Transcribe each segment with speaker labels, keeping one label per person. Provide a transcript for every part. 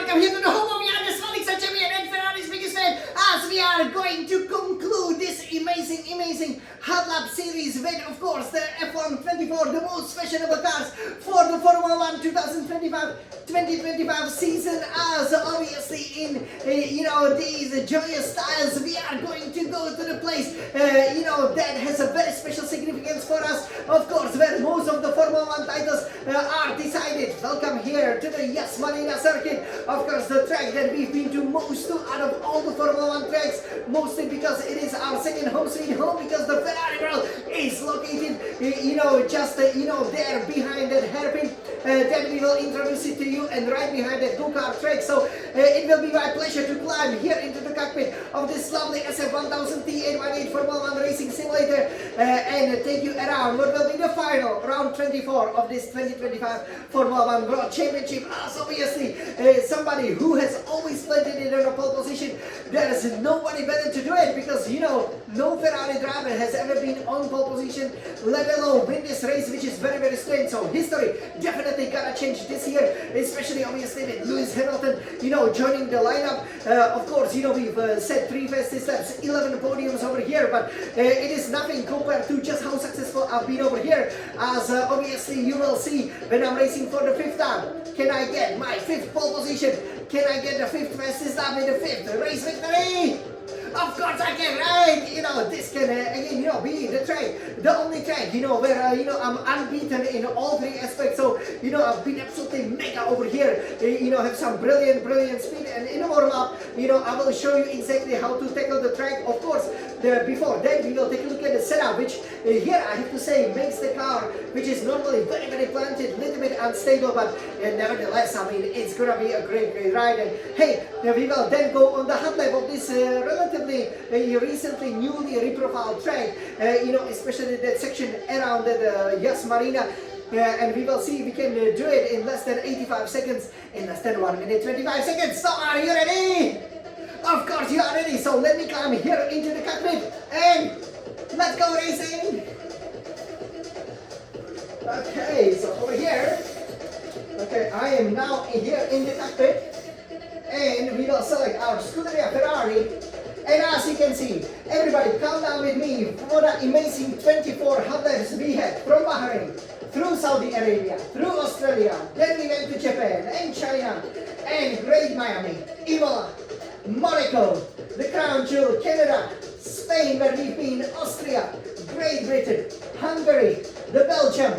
Speaker 1: welcome here to the home of the champion and Ferrari's biggest fan, as we are going to conclude this amazing hot lap series with, of course, the F1 24, the most fashionable cars for the Formula 1 2025 season. As obviously in these joyous styles, we are going to go to the place that has a very special significance for us, of course, where most of the Formula 1 titles are decided. Welcome here to the Yas Marina circuit, of course, the track that we've been to most out of all the Formula 1 tracks, mostly because it is our second home sweet home, because the Ferrari world is located just there behind that hairpin that we will introduce it to you, and right behind that go-kart track. So it will be my pleasure to climb here into the cockpit of this lovely SF1000 T818 Formula 1 racing simulator and take you around what will be the final round 24 of this 2025 Formula 1 World Championship. As obviously somebody who has always planted it in a pole position, there is nobody better to do it, because no Ferrari driver has ever been on pole position, let alone win this race, which is very strange. So history definitely gonna change this year, especially obviously with Lewis Hamilton joining the lineup. Of course, we've set 3 fastest laps, 11 podiums over here, but it is nothing compared to just how successful I've been over here. As obviously you will see when I'm racing for the 5th time. Can I get my 5th pole position? Can I get the 5th fastest lap with the 5th race victory? Of course I can, right? This can again, be the track, the only track, where I'm unbeaten in all 3 aspects. So I've been absolutely mega over here. Have some brilliant speed, and in a warm up, I will show you exactly how to tackle the track. Of course, before that, we will take a look at the setup, which here I have to say makes the car, which is normally very planted, little bit unstable, but nevertheless, I mean, it's gonna be a great ride. And hey, we will then go on the hot lap of this relatively recently newly reprofiled track, especially that section around the Yas Marina. And we will see if we can do it in less than 85 seconds, in less than 1 minute 25 seconds. So are you ready? Of course you are ready. So let me climb here into the cockpit and let's go racing. Okay, so over here. Okay, I am now here in the cockpit, and we will select our Scuderia Ferrari. And as you can see, everybody count down with me for the amazing 24 hot laps we had from Bahrain, through Saudi Arabia, through Australia, then we went to Japan and China and Great Miami, Imola, Monaco, the Crown Jewel, Canada, Spain where we've been, Austria, Great Britain, Hungary, the Belgium,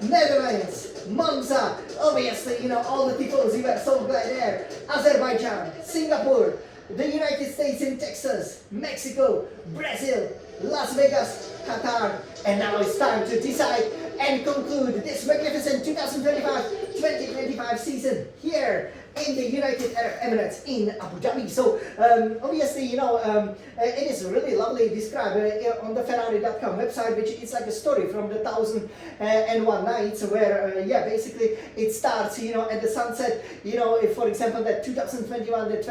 Speaker 1: Netherlands, Monza, obviously, all the tifosi were so glad there, Azerbaijan, Singapore, the United States in Texas, Mexico, Brazil, Las Vegas, Qatar, and now it's time to decide and conclude this magnificent 2025 season here in the United Arab Emirates in Abu Dhabi. So obviously, it is really lovely described on the Ferrari.com website, which is like a story from the 1001 Nights, where basically it starts at the sunset. If, for example, that 2021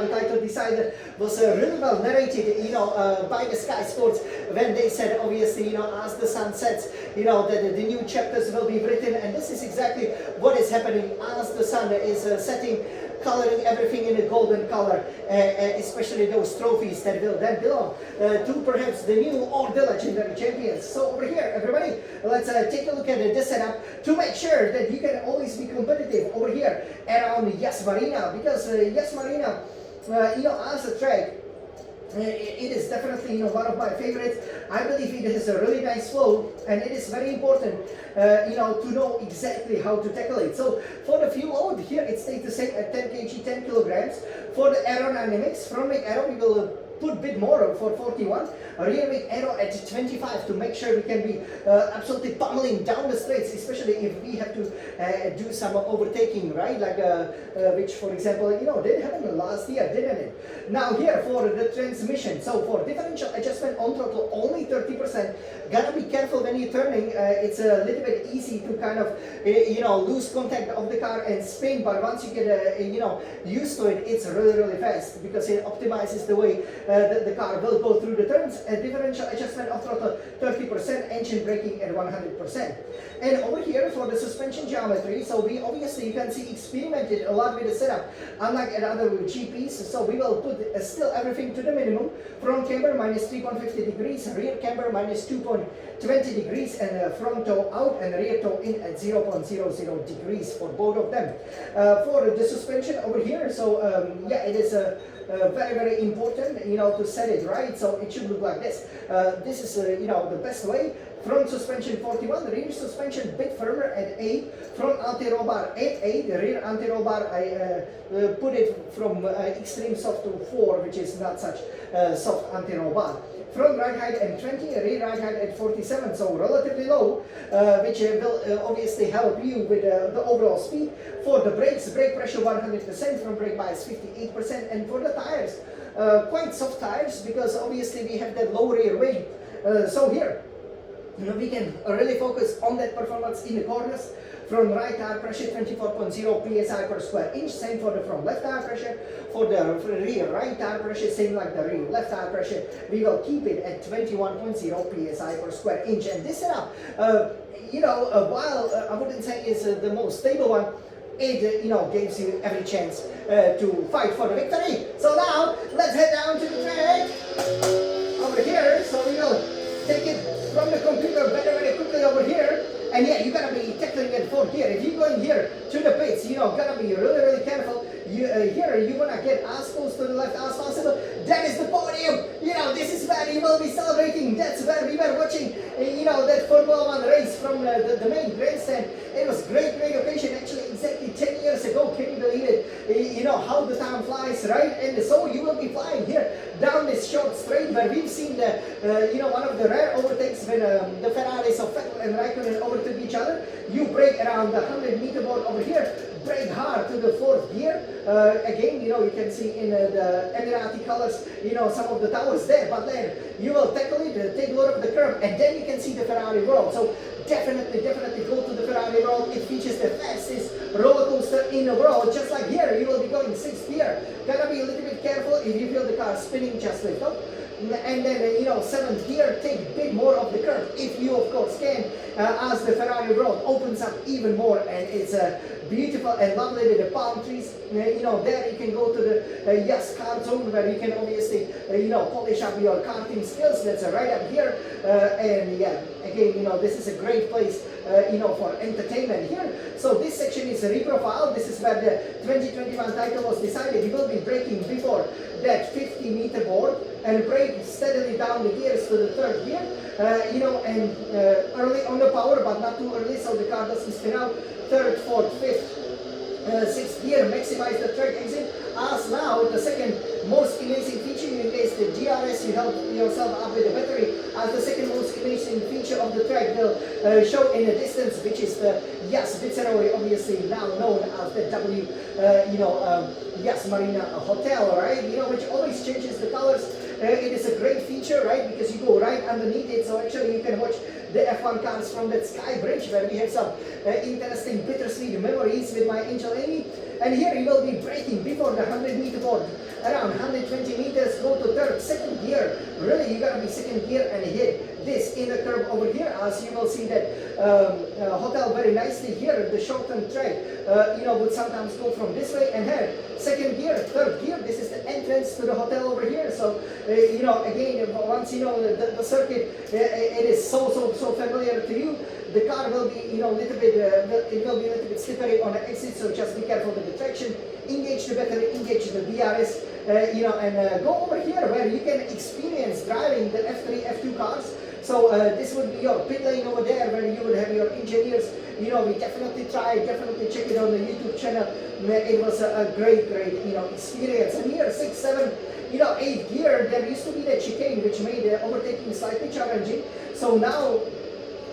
Speaker 1: title decider was really well narrated by the Sky Sports, when they said obviously as the sun sets that the new chapters will be written, and this is exactly what is happening as the sun is setting, coloring everything in a golden color, especially those trophies that will then belong to perhaps the new or the legendary champions. So over here, everybody, let's take a look at the setup to make sure that you can always be competitive over here around Yas Marina, because Yas Marina, as a track, it is definitely one of my favorites. I believe it has a really nice flow, and it is very important to know exactly how to tackle it. So for the fuel load here, it stays the same at 10 kg, 10 kilograms. For the aerodynamics, front wing aero, we will put a bit more for 41, rear wing aero at 25 to make sure we can be absolutely pummeling down the straights, especially if we have to do some overtaking, right? Like which, for example, did happen last year, didn't it? Now here for the transmission, so for differential adjustment on throttle, only 30%. Gotta be careful when you're turning. It's a little bit easy to kind of lose contact of the car and spin, but once you get used to it, it's really fast, because it optimizes the way the car will go through the turns. Differential adjustment of throttle 30%, engine braking at 100%. And over here for the suspension geometry, so we obviously, you can see, experimented a lot with the setup, unlike at other GPs. So we will put still everything to the minimum. Front camber minus 3.50 degrees, rear camber minus 2.20 degrees, and front toe out and rear toe in at 0.00 degrees for both of them. For the suspension over here, so yeah, it is very, very important, you know, to set it right. So it should look like this. This is, you know, the best way. Front suspension 41, rear suspension a bit firmer at 8, front anti-roll bar at 8, the rear anti-roll bar I put it from extreme soft to 4, which is not such soft anti-roll bar. Front ride height at 20, rear ride height at 47, so relatively low, which will obviously help you with the overall speed. For the brakes, brake pressure 100%, front brake bias 58%, and for the tires, quite soft tires, because obviously we have that low rear wing. So here, we can really focus on that performance in the corners. Front right tire pressure 24.0 psi per square inch, same for the front left tire pressure. For the rear right tire pressure, same like the rear left tire pressure, we will keep it at 21.0 psi per square inch. And this setup, you know, while I wouldn't say is the most stable one, it you know, gives you every chance to fight for the victory. So now let's head down to the track over here. So we will take it from the computer very, very quickly over here. And yeah, you gotta be tackling at fourth gear. If you go in here to the pits, you know, gotta be really, really careful. You, here, you wanna get as close to the left as possible. That is the podium. You know, this is where you will be celebrating. That's where we were watching, you know, that Formula 1 race from the main grandstand. It was great, great occasion. Actually, exactly 10 years ago. Can you believe it? You know how the time flies, right? And so you will be flying here down this short straight where we've seen the, you know, one of the rare overtakes when the Ferraris of Vettel and Raikkonen overtook each other. You brake around the 100-meter board over here. Brake hard to the fourth gear. Again, you know, you can see in the Emirati colors, you know, some of the towers there. But then you will tackle it, take a look at the curve, and then you can see the Ferrari world. So definitely go to the Ferrari world. It features the fastest roller coaster in the world. Just like here, you will be going 6th gear. Gotta be a little bit careful. If you feel the car spinning, just lift up. And then, you know, 7th gear, take a bit more of the curve, if you of course can, as the Ferrari road opens up even more, and it's beautiful and lovely with the palm trees. You know, there you can go to the Yes Car Zone, where you can obviously, you know, polish up your karting skills. That's right up here. And yeah, again, you know, this is a great place, you know, for entertainment here. So this section is reprofiled. This is where the 2021 title was decided. You will be braking before that 50-meter board and brake steadily down the gears to the 3rd gear, you know, and early on the power, but not too early, so the car doesn't spin out. 3rd, 4th, 5th, 6th gear, maximize the track exit. As now, the second most amazing feature, in case the GRS, you help yourself up with the battery, as the second most amazing feature of the track will show in the distance, which is the Yas Viceroy, obviously now known as the W, you know, Yas Marina Hotel, right? You know, which always changes the colors. It is a great feature, right? Because you go right underneath it, so actually you can watch the F1 cars from that sky bridge, where we have some interesting bittersweet memories with my angel Amy. And here you will be braking before the 100-meter board, around 120 meters, go to 3rd, 2nd gear. Really, you gotta be 2nd gear and hit this in the curve over here, as you will see that hotel very nicely here. The shortened track, you know, would sometimes go from this way and here. 2nd gear, 3rd gear, this is the entrance to the hotel over here. So, you know, again, once you know the circuit, it is so familiar to you. The car will be, you know, a little bit, it will be a little bit slippery on the exit, so just be careful with the traction. Engage the battery, engage the DRS, you know, and go over here where you can experience driving the F3, F2 cars. So this would be your pit lane over there, where you would have your engineers. You know, we definitely check it on the YouTube channel. It was a great, you know, experience. And here, 6, 7, you know, 8th gear, there used to be that chicane, which made overtaking slightly challenging. So now,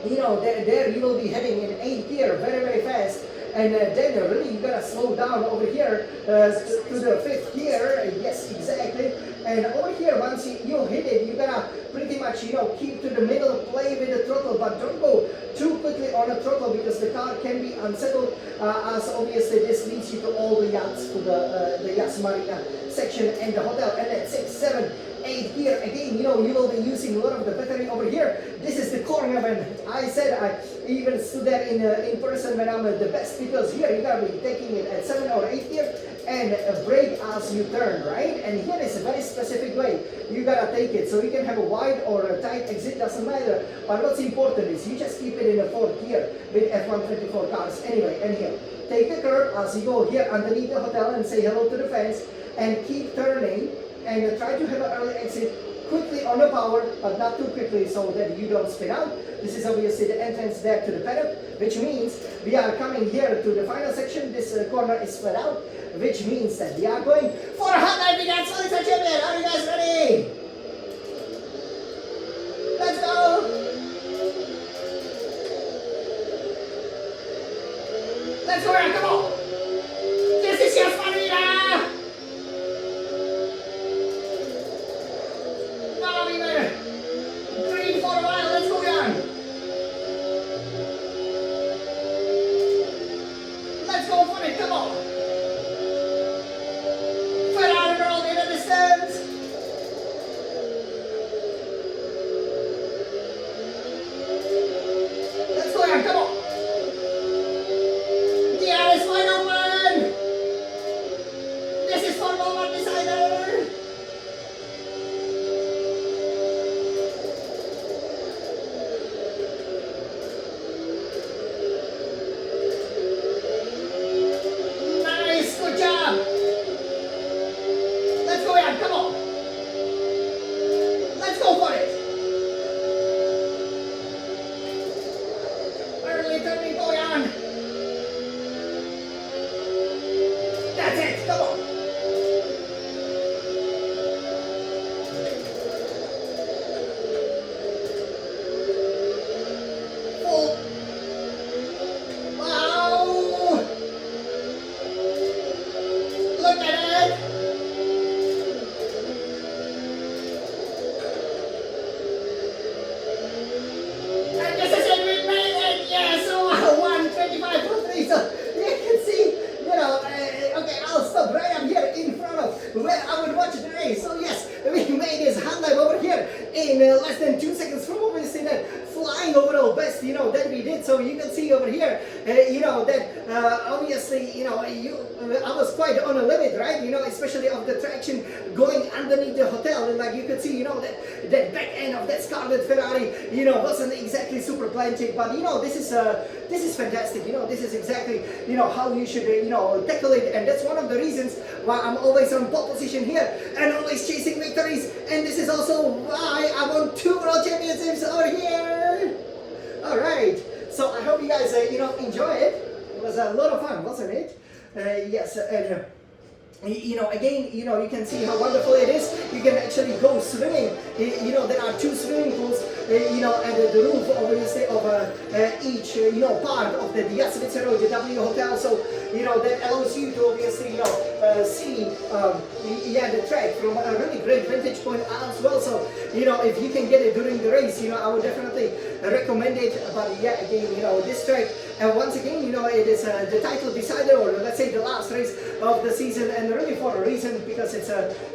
Speaker 1: you know, there you will be heading in 8th gear very fast, and then really you gotta slow down over here to the 5th gear. Yes, exactly. And over here, once you hit it, you gotta pretty much, you know, keep to the middle, play with the throttle, but don't go too quickly on the throttle, because the car can be unsettled, as obviously this leads you to all the yachts, to the Yas Marina section and the hotel. And at 6, 7, 8th gear. Again, you will be using a lot of the battery over here. This is the corner when I said I even stood there in person when I'm the best, because here you gotta be taking it at 7 or 8th gear and brake as you turn, right? And here is a very specific way you gotta take it. So you can have a wide or a tight exit, doesn't matter. But what's important is you just keep it in a 4th gear with F124 cars anyway. And here, take the curve as you go here underneath the hotel and say hello to the fans, and keep turning and try to have an early exit quickly on the power, but not too quickly so that you don't spin out. This is obviously the entrance there to the paddock, which means we are coming here to the final section. This corner is spread out, which means that we are going for a hot night. We got Solid Champion. Are you guys ready? Let's go! Let's go around, come on! This is your Spanina! Now we were green for a while, let's go on! Let's go for it, come on! Ferrari rolled in the distance! Let's go on, come on! Where I would watch the race. So yes, we made this hand lap over here in less than 2 seconds from obviously that flying overall best, that we did. So you can see over here, that obviously, I was quite on a limit, right? Especially of the traction going underneath the hotel, and like you could see, that back end of that Scarlet Ferrari, wasn't exactly super planted, but this is fantastic. This is exactly how you should tackle it, and that's one of the reasons why I'm always on pole position here and always chasing victories. And this is also why I won 2 world championships over here. All right, so I hope you guys enjoy it. It was a lot of fun, wasn't it? Yes, and again, you can see how wonderful it is. You can actually go swimming. There are 2 swimming pools, and the roof obviously of each, part of the Svizzero, the W Hotel. So, that allows you to obviously, see, the track from a really great vantage point as well. So, if you can get it during the race, I would definitely recommend it. But yeah, again, this track, and once again, it is the title decider, or let's say the last race of the season, and really for a reason, because it's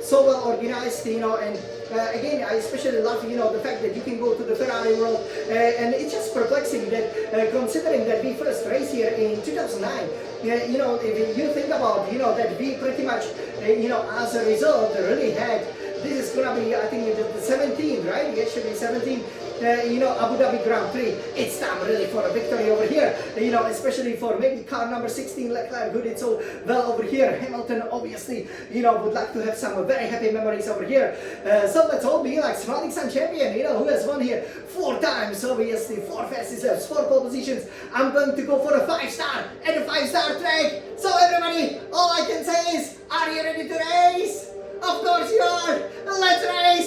Speaker 1: so well organized, and again, I especially love, the fact that you can go to the Ferrari world, and it's just perplexing that, considering that we first raced here in 2009, if you think about, that we pretty much, as a result, really had, this is gonna be, I think, the 17th, right? It should be 17. Abu Dhabi Grand Prix. It's time really for a victory over here, especially for maybe car number 16, Leclerc, who did so well over here. Hamilton obviously, would like to have some very happy memories over here. So let's all be like smiling sun champion, who has won here 4 times, obviously, 4 fastest laps, 4 pole positions. I'm going to go for a 5-star and a 5-star track. So everybody, all I can say is, are you ready to race? Of course you are. Let's race.